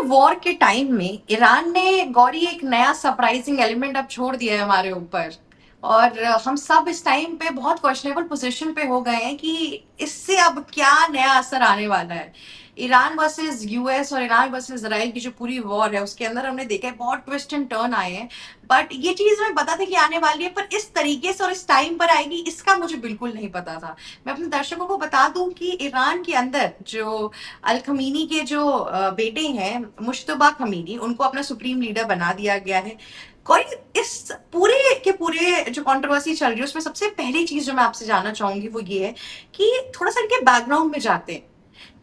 War के time में Iran ने गौरी एक नया सरप्राइजिंग एलिमेंट अब छोड़ दिया है हमारे ऊपर। और हम सब इस टाइम पे बहुत क्वेश्चनेबल पोजीशन पे हो गए हैं कि इससे अब क्या नया असर आने वाला है। ईरान वर्सेस यूएस और ईरान वर्सेस इसराइल की जो पूरी वॉर है उसके अंदर हमने देखा है बहुत ट्विस्ट एंड टर्न आए हैं। बट ये चीज हमें पता था कि आने वाली है, पर इस तरीके से और इस टाइम पर आएगी इसका मुझे बिल्कुल नहीं पता था। मैं अपने दर्शकों को बता दूं कि ईरान के अंदर जो अल खमीनी के जो बेटे हैं मुश्तबा खमीनी, उनको अपना सुप्रीम लीडर बना दिया गया है। कोई इस पूरे के पूरे जो कंट्रोवर्सी चल रही है उसमें सबसे पहली चीज जो मैं आपसे जानना चाहूंगी वो ये है कि थोड़ा सा इनके बैकग्राउंड में जाते हैं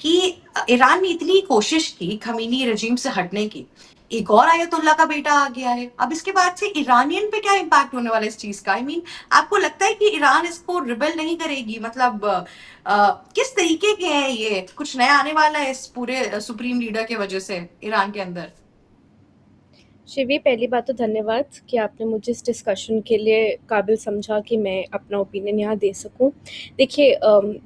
कि ईरान ने इतनी कोशिश की खमीनी रजीम से हटने की, एक और आयतुल्ला का बेटा आ गया है। अब इसके बाद से ईरानियन पे क्या इम्पैक्ट होने वाला है इस चीज का? आई मीन आपको लगता है कि ईरान इसको रिबेल नहीं करेगी? मतलब किस तरीके के हैं ये? कुछ नया आने वाला है इस पूरे सुप्रीम लीडर के वजह से ईरान के अंदर? शिवी, पहली बात तो धन्यवाद कि आपने मुझे इस डिस्कशन के लिए काबिल समझा कि मैं अपना ओपिनियन यहाँ दे सकूँ। देखिए,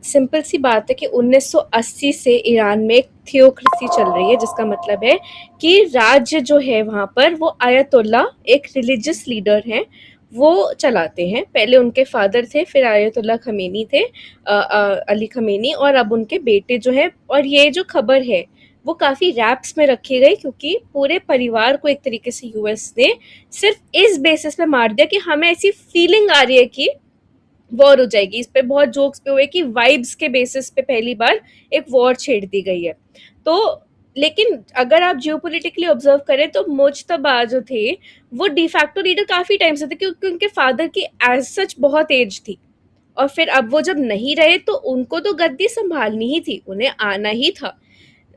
सिंपल सी बात है कि 1980 से ईरान में एक थियोक्रेसी चल रही है, जिसका मतलब है कि राज्य जो है वहाँ पर वो आयतुल्ला, एक रिलीजियस लीडर हैं, वो चलाते हैं। पहले उनके फादर थे, फिर आयतुल्ला खमेनी थे, अली खमेनी, और अब उनके बेटे जो हैं। और ये जो खबर है वो काफ़ी रैप्स में रखी गई, क्योंकि पूरे परिवार को एक तरीके से यूएस ने सिर्फ इस बेसिस पे मार दिया कि हमें ऐसी फीलिंग आ रही है कि वॉर हो जाएगी। इस पे बहुत जोक्स पे हुए कि वाइब्स के बेसिस पे पहली बार एक वॉर छेड़ दी गई है। तो लेकिन अगर आप जियोपॉलिटिकली ऑब्जर्व करें तो मुज्तबा जो थे वो डिफैक्टो लीडर काफी टाइम से थे, क्योंकि उनके फादर की एज सच बहुत एज थी। और फिर अब वो जब नहीं रहे तो उनको तो गद्दी संभालनी ही थी, उन्हें आना ही था।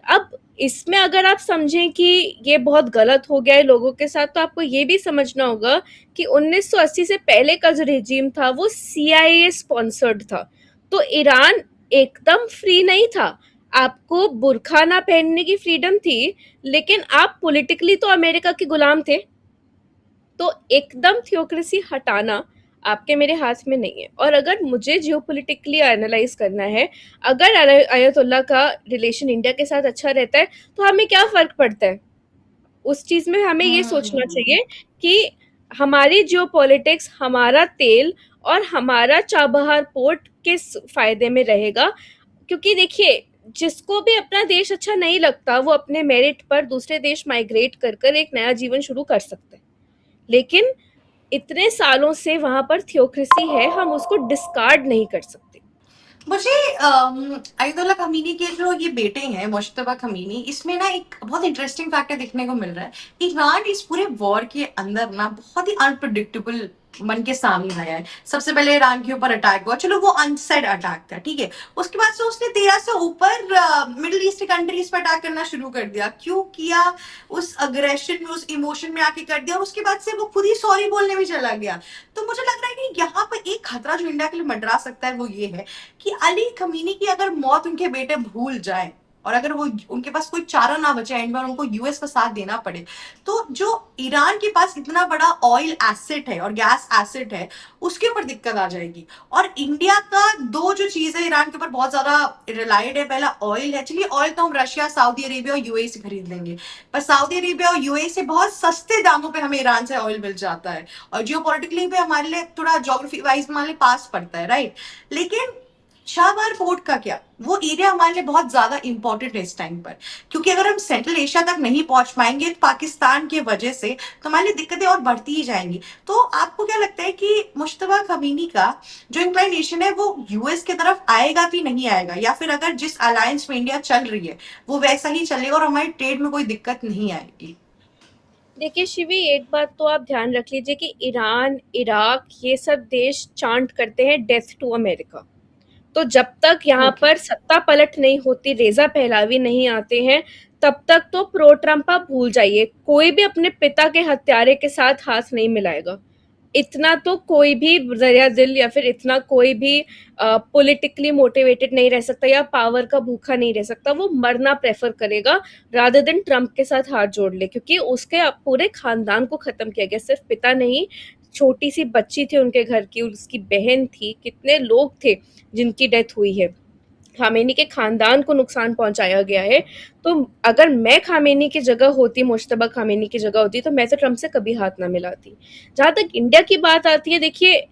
अब इसमें अगर आप समझें कि ये बहुत गलत हो गया है लोगों के साथ, तो आपको ये भी समझना होगा कि 1980 से पहले का जो रेजिम था वो सीआईए स्पॉन्सर्ड था। तो ईरान एकदम फ्री नहीं था। आपको बुरखा ना पहनने की फ्रीडम थी, लेकिन आप पॉलिटिकली तो अमेरिका के गुलाम थे। तो एकदम थियोक्रेसी हटाना आपके मेरे हाथ में नहीं है। और अगर मुझे जियोपॉलिटिकली एनालाइज करना है, अगर आयतुल्ला का रिलेशन इंडिया के साथ अच्छा रहता है तो हमें क्या फर्क पड़ता है? उस चीज में हमें ये सोचना हम्म। चाहिए कि हमारी जियोपॉलिटिक्स, हमारा तेल और हमारा चाबहार पोर्ट किस फायदे में रहेगा। क्योंकि देखिए, जिसको भी अपना देश अच्छा नहीं लगता वो अपने मेरिट पर दूसरे देश माइग्रेट कर कर एक नया जीवन शुरू कर सकते हैं। लेकिन इतने सालों से वहां पर थियोक्रेसी है, हम उसको डिस्कार्ड नहीं कर सकते। मुझे अयदुल्ला खमीनी के जो ये बेटे हैं मुश्तबा खमीनी, इसमें ना एक बहुत इंटरेस्टिंग फैक्टर देखने को मिल रहा है। ईरान इस पूरे वॉर के अंदर ना बहुत ही अनप्रडिक्टेबल मन के सामने आया है। सबसे पहले ईरान के ऊपर अटैक हुआ, चलो वो अनसेड अटैक था, ठीक है। उसके बाद से उसने 13 से ऊपर मिडिल ईस्ट कंट्रीज पर अटैक करना शुरू कर दिया। क्यों किया? उस अग्रेशन में, उस इमोशन में आके कर दिया, और उसके बाद से वो खुद ही सॉरी बोलने में चला गया। तो मुझे लग रहा है कि यहाँ पर एक खतरा जो इंडिया के लिए मंडरा सकता है वो ये है कि अली खमीनी की अगर मौत उनके बेटे भूल जाए और अगर वो उनके पास कोई चारा ना बचे एंड में और उनको यूएस का साथ देना पड़े, तो जो ईरान के पास इतना बड़ा ऑयल एसेट है और गैस एसेट है उसके ऊपर दिक्कत आ जाएगी। और इंडिया का दो जो चीज है ईरान के ऊपर बहुत ज्यादा रिलायड है, पहला ऑयल है। चलिए ऑयल तो हम रशिया, सऊदी अरेबिया और यूएई से खरीद लेंगे, पर सऊदी अरेबिया और यूएई से बहुत सस्ते दामों पे हमें ईरान से ऑयल मिल जाता है, और जियो पॉलिटिकली भी हमारे लिए थोड़ा ज्योग्राफी वाइज हमारे लिए पास पड़ता है, राइट। लेकिन शाहबार पोर्ट का क्या? वो एरिया हमारे लिए बहुत ज्यादा इंपॉर्टेंट है इस टाइम पर, क्योंकि अगर हम सेंट्रल एशिया तक नहीं पहुंच पाएंगे पाकिस्तान की वजह से, तो हमारे लिए दिक्कतें और बढ़ती ही जाएंगी। तो आपको क्या लगता है कि मुश्तबा खमीनी का जो इंक्लाइनेशन है वो यूएस की तरफ आएगा कि नहीं आएगा, या फिर अगर जिस अलायंस में इंडिया चल रही है वो वैसा ही चलेगा और हमारी ट्रेड में कोई दिक्कत नहीं आएगी? देखिए शिवी, एक बात तो आप ध्यान रख लीजिए कि ईरान, इराक, ये सब देश चांट करते हैं डेथ टू अमेरिका। तो जब तक यहाँ ओके। पर सत्ता पलट नहीं होती, रेजा पहलावी नहीं आते हैं, तब तक तो प्रो ट्रम्प आप भूल जाइए। कोई भी अपने पिता के हत्यारे के साथ हाथ नहीं मिलाएगा। इतना तो कोई भी दरिया दिल या फिर इतना कोई भी पॉलिटिकली मोटिवेटेड नहीं रह सकता या पावर का भूखा नहीं रह सकता। वो मरना प्रेफर करेगा रादर देन ट्रम्प के साथ हाथ जोड़ ले, क्योंकि उसके पूरे खानदान को खत्म किया गया। सिर्फ पिता नहीं, छोटी सी बच्ची थी उनके घर की, उसकी बहन थी, कितने लोग थे जिनकी डेथ हुई है। खामेनी के खानदान को नुकसान पहुंचाया गया है। तो अगर मैं खामेनी की जगह होती, मुश्तबा खामेनी की जगह होती, तो मैं तो ट्रम्प से कभी हाथ ना मिलाती। जहां तक इंडिया की बात आती है, देखिए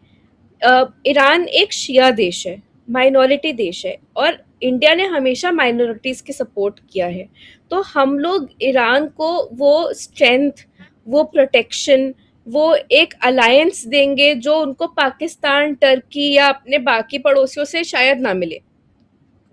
ईरान एक शिया देश है, माइनॉरिटी देश है, और इंडिया ने हमेशा माइनॉरिटीज की सपोर्ट किया है। तो हम लोग ईरान को वो स्ट्रेंथ, वो प्रोटेक्शन, वो एक अलायंस देंगे जो उनको पाकिस्तान, टर्की या अपने बाकी पड़ोसियों से शायद ना मिले।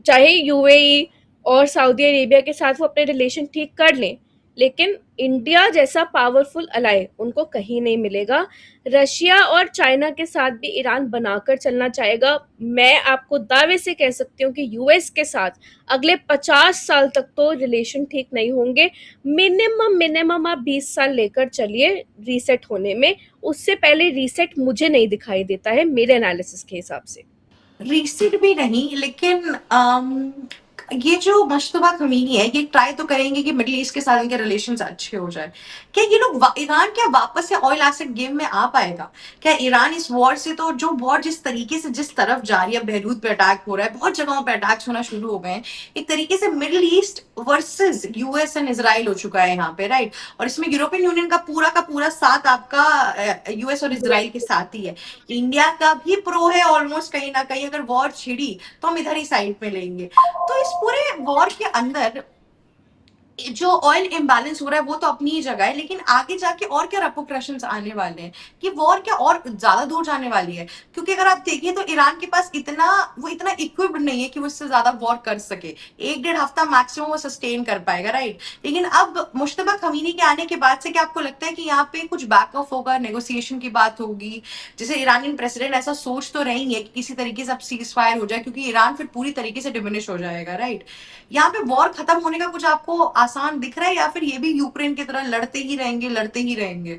चाहे यूएई और सऊदी अरेबिया के साथ वो अपने रिलेशन ठीक कर लें, लेकिन इंडिया जैसा पावरफुल अलाय उनको कहीं नहीं मिलेगा। रशिया और चाइना के साथ भी ईरान बनाकर चलना चाहेगा। मैं आपको दावे से कह सकती हूँ कि यूएस के साथ अगले 50 साल तक तो रिलेशन ठीक नहीं होंगे। मिनिमम मिनिमम आप 20 साल लेकर चलिए रीसेट होने में। उससे पहले रीसेट मुझे नहीं दिखाई देता है मेरे एनालिसिस के हिसाब से। रीसेट भी नहीं, लेकिन ये जो मुश्तबा खमीनी है ये ट्राई तो करेंगे कि मिडिल ईस्ट के साथ इनके रिलेशंस अच्छे हो जाए। क्या ये लोग ईरान क्या वापस से ऑयल एसिड गेम में आ पाएगा? क्या ईरान इस वॉर से, तो जो वॉर जिस तरीके से जिस तरफ जा रही है, बहरूत पे अटैक हो रहा है, बहुत जगहों पे अटैक्स होना शुरू हो गए हैं, एक तरीके से middle east versus US and Israel हो चुका है यहाँ पे, राइट? और इसमें यूरोपियन यूनियन का पूरा साथ आपका यूएस और इसराइल के साथ ही है। इंडिया का भी प्रो है ऑलमोस्ट, कहीं ना कहीं अगर वॉर छिड़ी तो हम इधर ही साइड में लेंगे। तो इस पूरे वॉर के अंदर जो ऑयल इम्बैलेंस हो रहा है वो तो अपनी ही जगह है, लेकिन आगे जाके और क्या रेपोक्रेशंस आने वाले हैं, कि वॉर क्या और ज्यादा दूर जाने वाली है? क्योंकि अगर आप देखिए तो ईरान के पास इतना इक्विप्ड नहीं है कि वो इससे ज्यादा वॉर कर सके। 1-1.5 हफ्ता मैक्सिमम वो सस्टेन कर पाएगा, राइट? लेकिन अब मुश्तबा खमीनी के आने के बाद से क्या आपको लगता है कि यहाँ पे कुछ बैक ऑफ होगा, नेगोशिएशन की बात होगी? जैसे ईरानियन प्रेसिडेंट ऐसा सोच तो रही है कि किसी तरीके से अब सीज फायर हो जाए, क्योंकि ईरान फिर पूरी तरीके से डिमिनिश हो जाएगा, राइट? यहाँ पे वॉर खत्म होने का कुछ आपको आसान दिख रहा है, या फिर ये भी यूक्रेन की तरह लड़ते ही रहेंगे, लड़ते ही रहेंगे?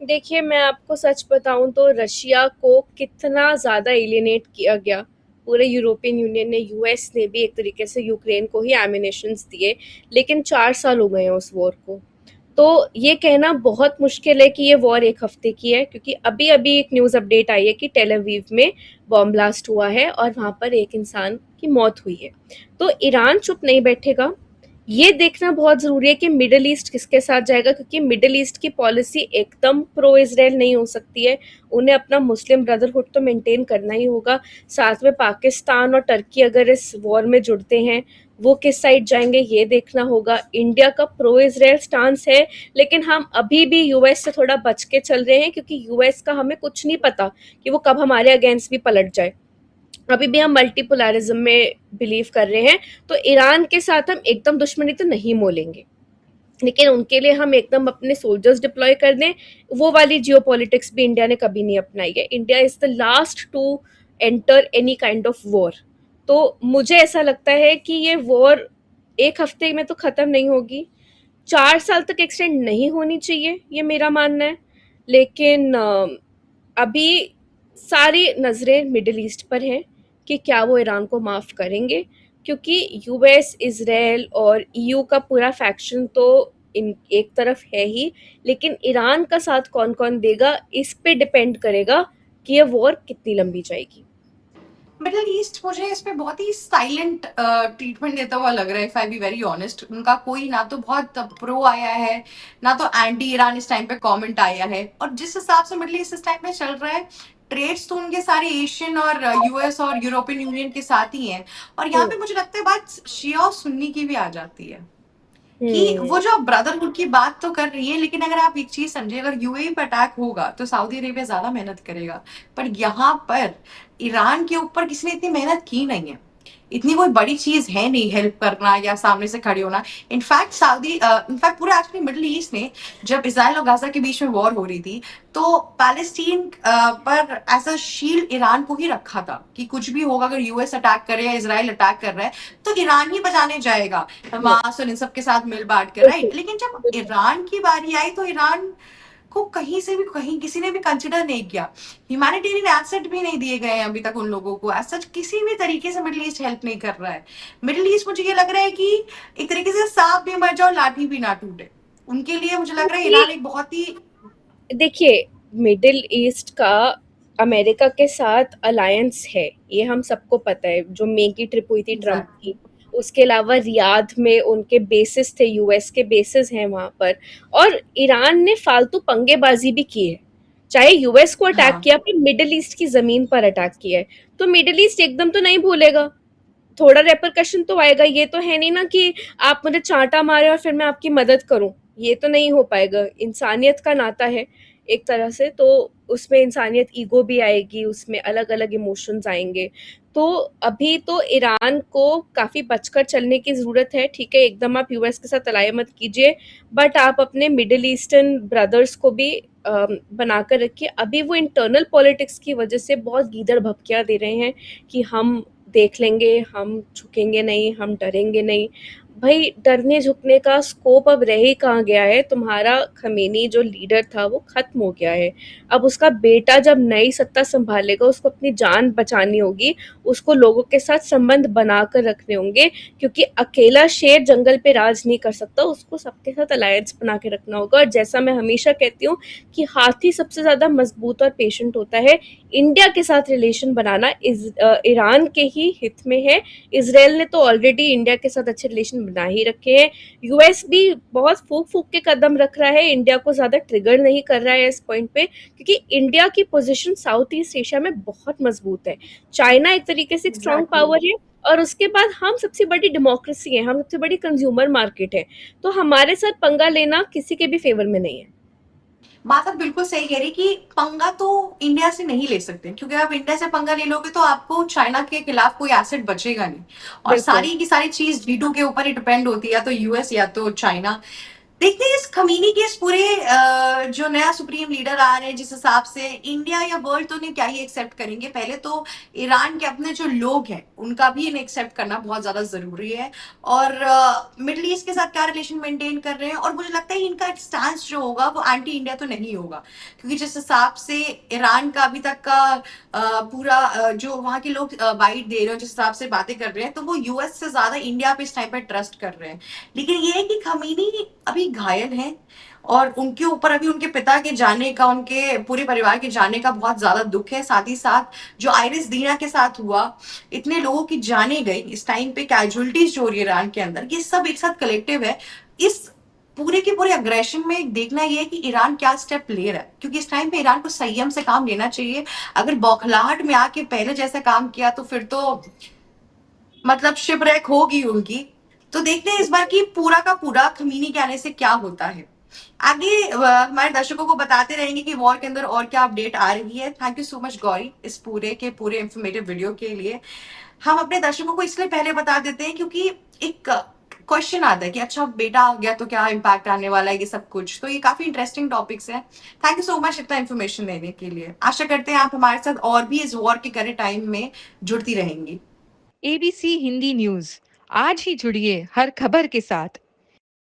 देखिए, मैं आपको सच बताऊं तो रशिया को कितना ज़्यादा एलिनेट किया गया। पूरे यूरोपियन यूनियन ने, यूएस ने भी एक तरीके से यूक्रेन को ही एमिनेशंस दिए, लेकिन 4 साल हो गए हैं उस वॉर को। तो ये कहना बहुत मुश्किल है कि ये वॉर एक हफ्ते की है, क्योंकि अभी अभी एक न्यूज़ अपडेट आई है कि टेल अवीव में बॉम्ब ब्लास्ट हुआ है और वहाँ पर एक इंसान की मौत हुई है। तो ईरान चुप नहीं बैठेगा। ये देखना बहुत ज़रूरी है कि मिडल ईस्ट किसके साथ जाएगा, क्योंकि मिडल ईस्ट की पॉलिसी एकदम प्रो इज़राइल नहीं हो सकती है। उन्हें अपना मुस्लिम ब्रदरहुड तो मेंटेन करना ही होगा। साथ में पाकिस्तान और टर्की अगर इस वॉर में जुड़ते हैं, वो किस साइड जाएंगे ये देखना होगा। इंडिया का प्रो इज़राइल स्टांस है, लेकिन हम अभी भी यूएस से थोड़ा बच के चल रहे हैं, क्योंकि यूएस का हमें कुछ नहीं पता कि वो कब हमारे अगेंस्ट भी पलट जाए। अभी भी हम मल्टीपोलरिज्म में बिलीव कर रहे हैं। तो ईरान के साथ हम एकदम दुश्मनी तो नहीं मोलेंगे, लेकिन उनके लिए हम एकदम अपने सोल्जर्स डिप्लॉय कर दें, वो वाली जियो पॉलिटिक्स भी इंडिया ने कभी नहीं अपनाई है। India is the last to enter any kind of war. तो मुझे ऐसा लगता है कि ये वॉर एक हफ्ते में तो ख़त्म नहीं होगी, 4 साल तक एक्सटेंड नहीं होनी चाहिए, ये मेरा मानना है। लेकिन अभी सारी नज़रें मिडल ईस्ट पर हैं कि क्या वो ईरान को माफ़ करेंगे, क्योंकि यूएस, इसराइल और ईयू का पूरा फैक्शन तो इन एक तरफ है ही, लेकिन ईरान का साथ कौन कौन देगा इस पे डिपेंड करेगा कि ये वॉर कितनी लंबी जाएगी। मिडिल ईस्ट मुझे इस पे बहुत ही साइलेंट ट्रीटमेंट देता हुआ लग रहा है, if I be very honest. उनका कोई ना तो बहुत प्रो आया है, ना तो एंटी ईरान इस टाइम पे कमेंट आया है। और जिस हिसाब से मिडिल ईस्ट इस टाइम पे चल रहा है, ट्रेड्स तो उनके सारे एशियन और यूएस और यूरोपियन यूनियन के साथ ही हैं। और यहाँ हम्म। पे मुझे लगता है बात शिया और सुन्नी की भी आ जाती है, कि हम्म। वो जो ब्रदरहुड की बात तो कर रही है, लेकिन अगर आप एक चीज समझे, अगर यूएई पे अटैक होगा तो सऊदी अरेबिया ज्यादा मेहनत करेगा। पर यहाँ पर ईरान के ऊपर किसी ने इतनी मेहनत की नहीं है। इतनी कोई बड़ी चीज है नहीं हेल्प करना या सामने से खड़े होना। इनफैक्ट पूरे एक्चुअली मिडिल ईस्ट ने, जब इसराइल और गाजा के बीच में वॉर हो रही थी, तो पैलेस्टीन पर एज अ शील्ड ईरान को ही रखा था कि कुछ भी होगा, अगर यूएस अटैक करे या इसराइल अटैक कर रहा है तो ईरान ही बचाने जाएगा, हमास और इन सब के साथ मिल बांट के, राइट? लेकिन जब ईरान की बारी आई तो ईरान को कहीं से भी, कहीं किसी ने भी कंसिडर नहीं किया। ह्यूमैनिटेरियन एसेट भी नहीं दिए गए हैं अभी तक उन लोगों को, सच किसी भी तरीके से मिडिल ईस्ट हेल्प नहीं कर रहा है। मिडिल ईस्ट मुझे ये लग रहा है कि एक तरीके से सांप भी मर जाओ लाठी भी ना टूटे, उनके लिए मुझे लग रहा है ईरान एक बहुत ही। देखिए, मिडिल ईस्ट का अमेरिका के साथ अलायंस है, ये हम सबको पता है। जो मई की ट्रिप हुई थी ट्रम्प एग्जैक्टली। की, उसके अलावा रियाद में उनके बेसिस थे, यूएस के बेसिस हैं वहां पर। और ईरान ने फालतू पंगेबाजी भी की है, चाहे यूएस को अटैक हाँ। किया, फिर मिडिल ईस्ट की जमीन पर अटैक किया है। तो मिडिल ईस्ट एकदम तो नहीं भूलेगा, थोड़ा रेपरकशन तो आएगा। ये तो है नहीं ना कि आप मुझे चांटा मारे और फिर मैं आपकी मदद करूं, ये तो नहीं हो पाएगा। इंसानियत का नाता है एक तरह से, तो उसमें इंसानियत, ईगो भी आएगी, उसमें अलग अलग इमोशंस आएंगे। तो अभी तो ईरान को काफी बचकर चलने की जरूरत है। ठीक है, एकदम आप यूएस के साथ अलाय मत कीजिए, बट आप अपने मिडिल ईस्टर्न ब्रदर्स को भी बनाकर रखिए। अभी वो इंटरनल पॉलिटिक्स की वजह से बहुत गीदड़ भपकियां दे रहे हैं कि हम देख लेंगे, हम झुकेंगे नहीं, हम डरेंगे नहीं। भाई, डरने झुकने का स्कोप अब रह ही कहाँ गया है? तुम्हारा खमेनी जो लीडर था वो खत्म हो गया है। अब उसका बेटा जब नई सत्ता संभालेगा, उसको अपनी जान बचानी होगी, उसको लोगों के साथ संबंध बनाकर रखने होंगे, क्योंकि अकेला शेर जंगल पे राज नहीं कर सकता, उसको सबके साथ अलायंस बना के रखना होगा। और जैसा मैं हमेशा कहती हूँ कि हाथी सबसे ज्यादा मजबूत और पेशेंट होता है। इंडिया के साथ रिलेशन बनाना ईरान के ही हित में है। इसराइल ने तो ऑलरेडी इंडिया के साथ अच्छे रिलेशन बना ही रखे हैं। यूएस भी बहुत फूक फूक के कदम रख रहा है, इंडिया को ज्यादा ट्रिगर नहीं कर रहा है इस पॉइंट पे, क्योंकि इंडिया की पोजीशन साउथ ईस्ट एशिया में बहुत मजबूत है। चाइना एक तरीके से एक स्ट्रांग एग्जैक्टली। पावर है, और उसके बाद हम सबसे बड़ी डेमोक्रेसी है, हम सबसे बड़ी कंज्यूमर मार्केट है। तो हमारे साथ पंगा लेना किसी के भी फेवर में नहीं है। बात आप बिल्कुल सही कह रही कि पंगा तो इंडिया से नहीं ले सकते, क्योंकि आप इंडिया से पंगा ले लोगे तो आपको चाइना के खिलाफ कोई एसेट बचेगा नहीं। और बिल्कुल। सारी की सारी चीज V2 के ऊपर ही डिपेंड होती है, या तो यूएस या तो चाइना। देखते हैं इस खमीनी के इस पूरे जो नया सुप्रीम लीडर आ रहे हैं, जिस हिसाब से इंडिया या वर्ल्ड तो नहीं क्या ही एक्सेप्ट करेंगे। पहले तो ईरान के अपने जो लोग हैं उनका भी इन्हें एक्सेप्ट करना बहुत ज्यादा जरूरी है। और मिडल ईस्ट के साथ क्या रिलेशन मेंटेन कर रहे हैं, और मुझे लगता है इनका स्टांस जो होगा वो एंटी इंडिया तो नहीं होगा, क्योंकि जिस हिसाब से ईरान का अभी तक का पूरा जो वहाँ के लोग बाइट दे रहे हैं, जिस हिसाब से बातें कर रहे हैं, तो वो यूएस से ज्यादा इंडिया पे इस टाइम पर ट्रस्ट कर रहे हैं। लेकिन ये है कि खमीनी अभी घायल हैं, और उनके ऊपर अभी उनके पिता के जाने का, उनके पूरे परिवार के जाने का बहुत ज्यादा दुख है। साथ ही साथ जो आइरिस दीना के साथ हुआ, इतने लोगों की जाने गई इस टाइम पे, कैजुअलिटीज जो हो रही है ईरान के अंदर, ये सब एक साथ कलेक्टिव है। इस पूरे के पूरे अग्रेशन में देखना ये है कि ईरान क्या स्टेप ले रहा है, क्योंकि इस टाइम पे ईरान को संयम से काम लेना चाहिए। अगर बौखलाहट में आके पहले जैसा काम किया तो फिर तो मतलब शिपरेक होगी उनकी। तो देखते हैं इस बार की पूरा का पूरा खमीनी के आने से क्या होता है। आगे हमारे दर्शकों को बताते रहेंगे कि वॉर के अंदर और क्या अपडेट आ रही है। Thank you so much Gauri इस पूरे के पूरे इंफॉर्मेटिव वीडियो के लिए। हम अपने दर्शकों को इसलिए पहले बता देते हैं क्योंकि एक क्वेश्चन आता है कि अच्छा बेटा आ गया तो क्या इम्पैक्ट आने वाला है, ये सब कुछ। तो ये काफी इंटरेस्टिंग टॉपिक्स है। थैंक यू सो मच इतना इन्फॉर्मेशन देने के लिए। आशा करते हैं आप हमारे साथ और भी इस वॉर के करे टाइम में जुड़ती रहेंगी। ABC हिंदी न्यूज, आज ही जुड़िए हर खबर के साथ।